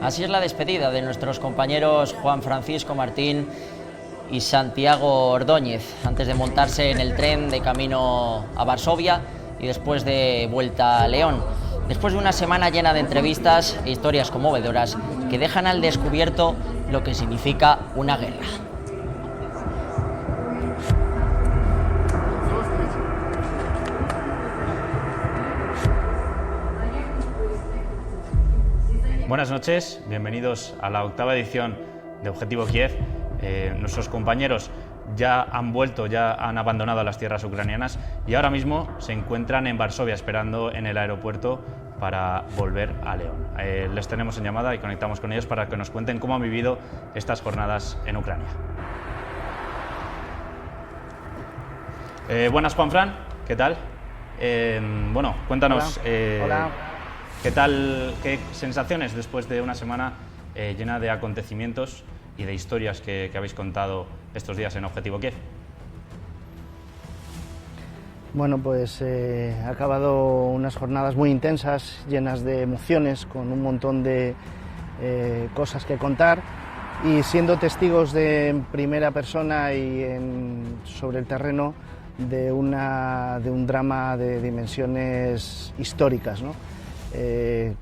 Así es la despedida de nuestros compañeros Juan Francisco Martín y Santiago Ordóñez, antes de montarse en el tren de camino a Varsovia y después de vuelta a León. Después de una semana llena de entrevistas e historias conmovedoras que dejan al descubierto lo que significa una guerra. Buenas noches, bienvenidos a la octava edición de Objetivo Kiev. Nuestros compañeros ya han vuelto, ya han abandonado las tierras ucranianas y ahora mismo se encuentran en Varsovia esperando en el aeropuerto para volver a León. Les tenemos en llamada y conectamos con ellos para que nos cuenten cómo han vivido estas jornadas en Ucrania. Buenas, Juanfran, ¿qué tal? Bueno, cuéntanos. Hola. ¿Qué tal, qué sensaciones después de una semana llena de acontecimientos y de historias que habéis contado estos días en Objetivo Kiev? Bueno, pues ha acabado unas jornadas muy intensas, llenas de emociones, con un montón de cosas que contar y siendo testigos de primera persona y sobre el terreno de un drama de dimensiones históricas, ¿no?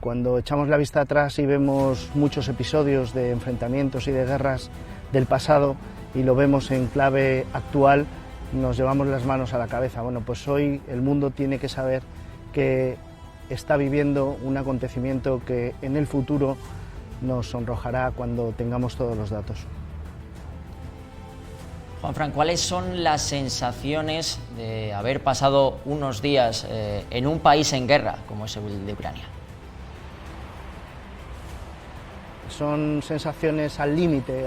Cuando echamos la vista atrás y vemos muchos episodios de enfrentamientos y de guerras del pasado y lo vemos en clave actual, nos llevamos las manos a la cabeza. Bueno, pues hoy el mundo tiene que saber que está viviendo un acontecimiento que en el futuro nos sonrojará cuando tengamos todos los datos. Juanfran, ¿cuáles son las sensaciones de haber pasado unos días en un país en guerra como es el de Ucrania? Son sensaciones al límite,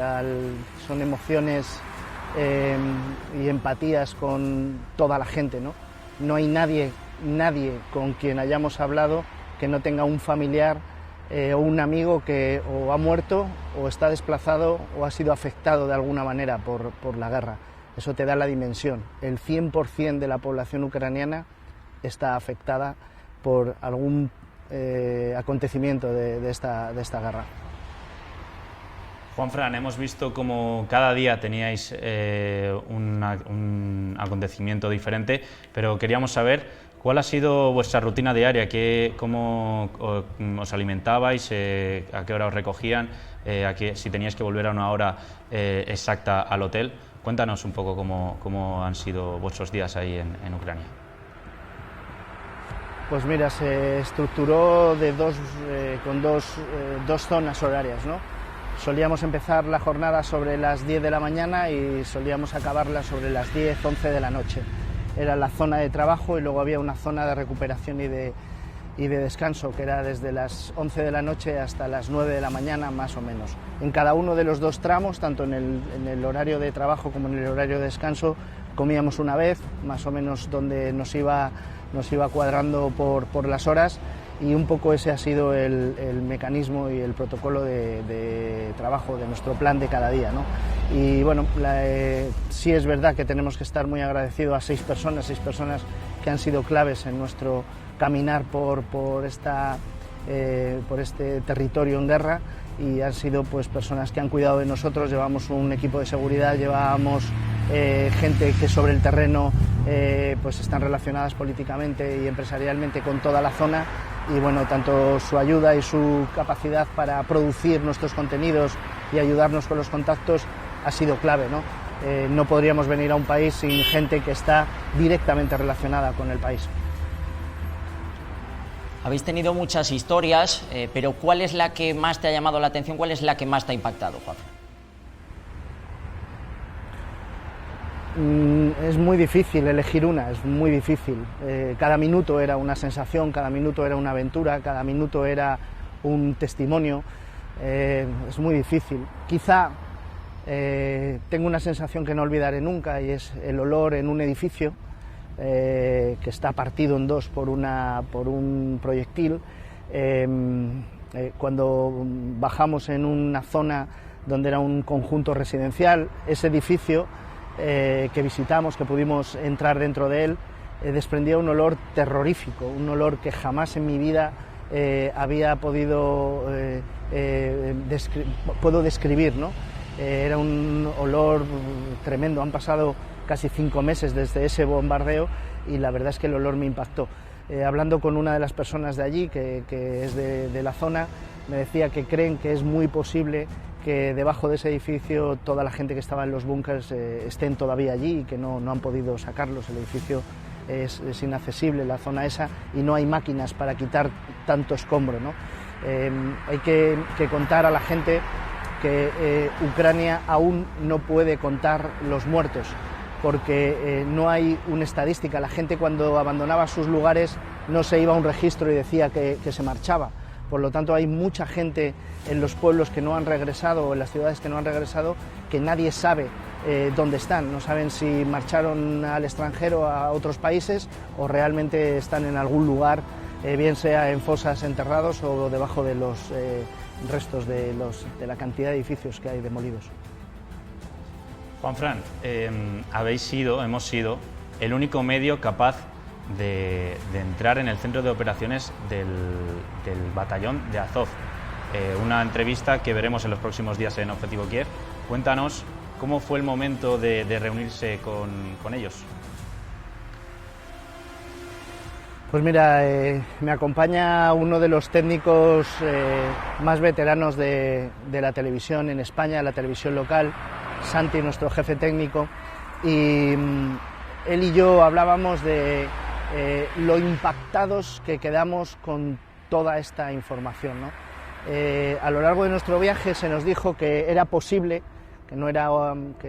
son emociones y empatías con toda la gente, ¿no? No hay nadie con quien hayamos hablado que no tenga un familiar o un amigo que o ha muerto o está desplazado o ha sido afectado de alguna manera por la guerra. Eso te da la dimensión. El 100% de la población ucraniana está afectada por algún acontecimiento de esta guerra. Juanfran, hemos visto como cada día teníais un acontecimiento diferente, pero queríamos saber ¿cuál ha sido vuestra rutina diaria? ¿Cómo os alimentabais? ¿A qué hora os recogían? Si teníais que volver a una hora exacta al hotel. Cuéntanos un poco cómo han sido vuestros días ahí en Ucrania. Pues mira, se estructuró con dos zonas horarias, ¿no? Solíamos empezar la jornada sobre las 10 de la mañana y solíamos acabarla sobre las 10, 11 de la noche. Era la zona de trabajo y luego había una zona de recuperación y de descanso que era desde las 11 de la noche hasta las 9 de la mañana más o menos. En cada uno de los dos tramos, tanto en el horario de trabajo como en el horario de descanso, comíamos una vez, más o menos donde nos iba cuadrando por las horas y un poco ese ha sido el mecanismo y el protocolo de trabajo de nuestro plan de cada día, ¿no? Y bueno, sí es verdad que tenemos que estar muy agradecidos a seis personas que han sido claves en nuestro caminar por este territorio en guerra y han sido pues personas que han cuidado de nosotros. Llevamos un equipo de seguridad, llevábamos gente que sobre el terreno pues están relacionadas políticamente y empresarialmente con toda la zona y bueno, tanto su ayuda y su capacidad para producir nuestros contenidos y ayudarnos con los contactos ha sido clave, ¿no? No podríamos venir a un país sin gente que está directamente relacionada con el país. Habéis tenido muchas historias, pero ¿cuál es la que más te ha llamado la atención? ¿Cuál es la que más te ha impactado, Juan? Es muy difícil elegir una, es muy difícil. Cada minuto era una sensación, cada minuto era una aventura, cada minuto era un testimonio. Es muy difícil. Quizá tengo una sensación que no olvidaré nunca y es el olor en un edificio que está partido en dos por un proyectil. Cuando bajamos en una zona donde era un conjunto residencial, ese edificio que visitamos, que pudimos entrar dentro de él, desprendía un olor terrorífico, un olor que jamás en mi vida había podido, puedo describir, ¿no? Era un olor tremendo. Han pasado casi 5 meses desde ese bombardeo y la verdad es que el olor me impactó. Hablando con una de las personas de allí, que es de la zona, me decía que creen que es muy posible que debajo de ese edificio toda la gente que estaba en los búnkers estén todavía allí y que no han podido sacarlos. El edificio es inaccesible, la zona esa, y no hay máquinas para quitar tanto escombro, ¿no? Hay que contar a la gente que Ucrania aún no puede contar los muertos, porque no hay una estadística. La gente, cuando abandonaba sus lugares, no se iba a un registro y decía que se marchaba. Por lo tanto, hay mucha gente en los pueblos que no han regresado, o en las ciudades que no han regresado, que nadie sabe dónde están. No saben si marcharon al extranjero, a otros países, o realmente están en algún lugar, bien sea en fosas enterrados o debajo de los restos de la cantidad de edificios que hay demolidos. Juanfran, hemos sido el único medio capaz de entrar en el centro de operaciones del batallón de Azov. Una entrevista que veremos en los próximos días en Objetivo Kiev. Cuéntanos cómo fue el momento de reunirse con ellos. Pues mira, me acompaña uno de los técnicos más veteranos de la televisión en España, la televisión local, Santi, nuestro jefe técnico, y él y yo hablábamos de lo impactados que quedamos con toda esta información, ¿no? A lo largo de nuestro viaje se nos dijo que era posible, que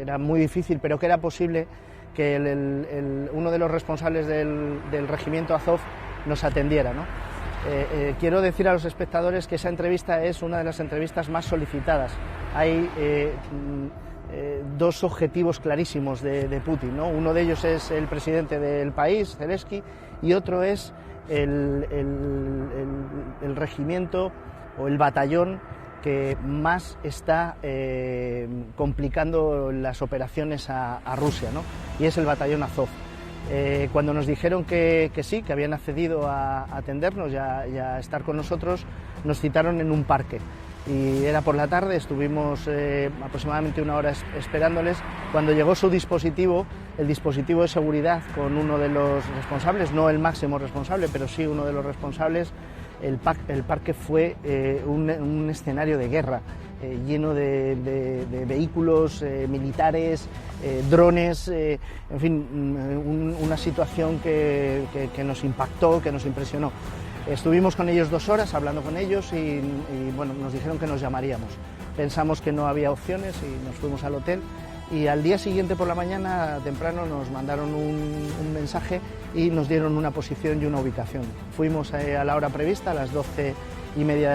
era muy difícil, pero que era posible que uno de los responsables del regimiento Azov nos atendiera, ¿no? Quiero decir a los espectadores que esa entrevista es una de las entrevistas más solicitadas. Hay dos objetivos clarísimos de Putin, ¿no? Uno de ellos es el presidente del país, Zelensky, y otro es el regimiento o el batallón que más está complicando las operaciones a Rusia, ¿no? Y es el batallón Azov. Cuando nos dijeron que sí, que habían accedido a atendernos y a estar con nosotros, nos citaron en un parque. Y era por la tarde, estuvimos aproximadamente 1 hora esperándoles. Cuando llegó su dispositivo, el dispositivo de seguridad, con uno de los responsables, no el máximo responsable, pero sí uno de los responsables, el parque fue un escenario de guerra, lleno de vehículos militares, drones, en fin, una situación que nos impactó, que nos impresionó. Estuvimos con ellos 2 horas hablando con ellos y bueno, nos dijeron que nos llamaríamos. Pensamos que no había opciones y nos fuimos al hotel, y al día siguiente por la mañana temprano nos mandaron un mensaje y nos dieron una posición y una ubicación. Fuimos a la hora prevista, a las 12:30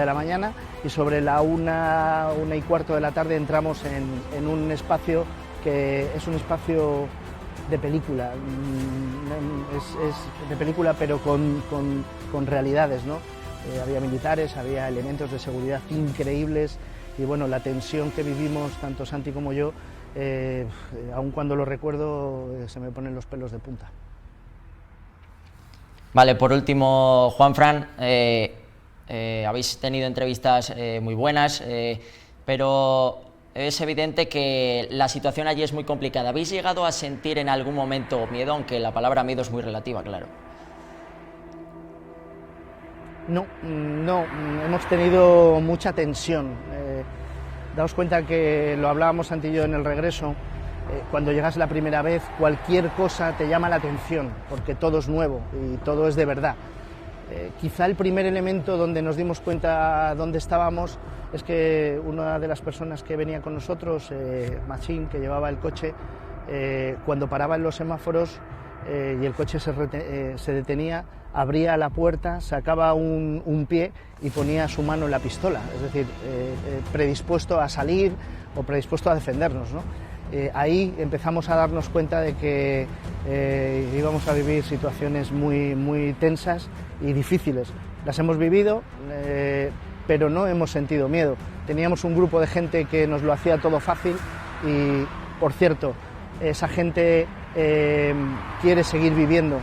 de la mañana, y sobre la 1:15 de la tarde entramos en un espacio que es un espacio de película, es de película, pero con realidades, ¿no? Había militares, había elementos de seguridad increíbles, y bueno, la tensión que vivimos tanto Santi como yo, aun cuando lo recuerdo, se me ponen los pelos de punta. Vale, por último, Juanfran, habéis tenido entrevistas muy buenas, pero es evidente que la situación allí es muy complicada. ¿Habéis llegado a sentir en algún momento miedo, aunque la palabra miedo es muy relativa, claro? No, hemos tenido mucha tensión. Daos cuenta que lo hablábamos Santi y yo en el regreso. Cuando llegas la primera vez, cualquier cosa te llama la atención, porque todo es nuevo y todo es de verdad. Quizá el primer elemento donde nos dimos cuenta dónde estábamos es que una de las personas que venía con nosotros, Machín, que llevaba el coche, cuando paraba en los semáforos y el coche se detenía, abría la puerta, sacaba un pie y ponía su mano en la pistola, es decir, predispuesto a salir o predispuesto a defendernos, ¿no? Ahí empezamos a darnos cuenta de que íbamos a vivir situaciones muy, muy tensas y difíciles. Las hemos vivido, pero no hemos sentido miedo. Teníamos un grupo de gente que nos lo hacía todo fácil y, por cierto, esa gente quiere seguir viviendo,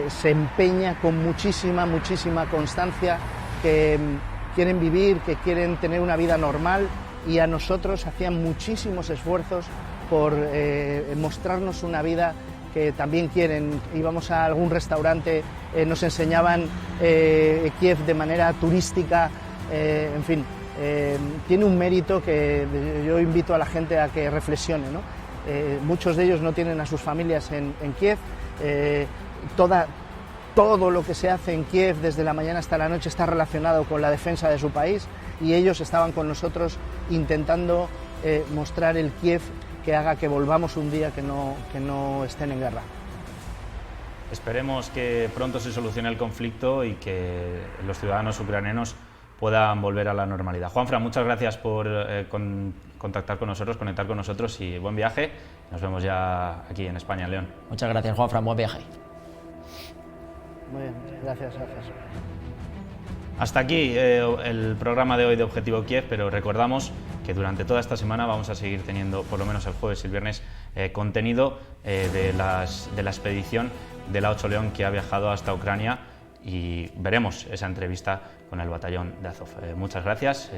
se empeña con muchísima constancia que quieren vivir, que quieren tener una vida normal, y a nosotros hacían muchísimos esfuerzos por mostrarnos una vida que también quieren. Íbamos a algún restaurante, nos enseñaban Kiev de manera turística, en fin, tiene un mérito que yo invito a la gente a que reflexione, ¿no? Muchos de ellos no tienen a sus familias en Kiev, todo lo que se hace en Kiev desde la mañana hasta la noche está relacionado con la defensa de su país, y ellos estaban con nosotros intentando mostrar el Kiev que haga que volvamos un día que no estén en guerra. Esperemos que pronto se solucione el conflicto y que los ciudadanos ucranianos puedan volver a la normalidad. Juanfran, muchas gracias por contactar con nosotros, conectar con nosotros, y buen viaje. Nos vemos ya aquí en España, en León. Muchas gracias, Juanfran, buen viaje. Muy bien, gracias. Hasta aquí el programa de hoy de Objetivo Kiev, pero recordamos que durante toda esta semana vamos a seguir teniendo, por lo menos el jueves y el viernes, contenido de la expedición de la 8 León que ha viajado hasta Ucrania, y veremos esa entrevista con el batallón de Azov. Muchas gracias,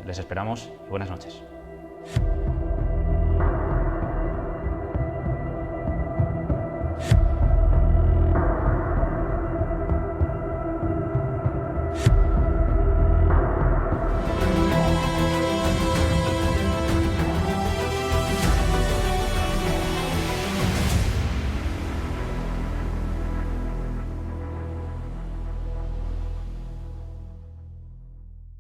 les esperamos y buenas noches.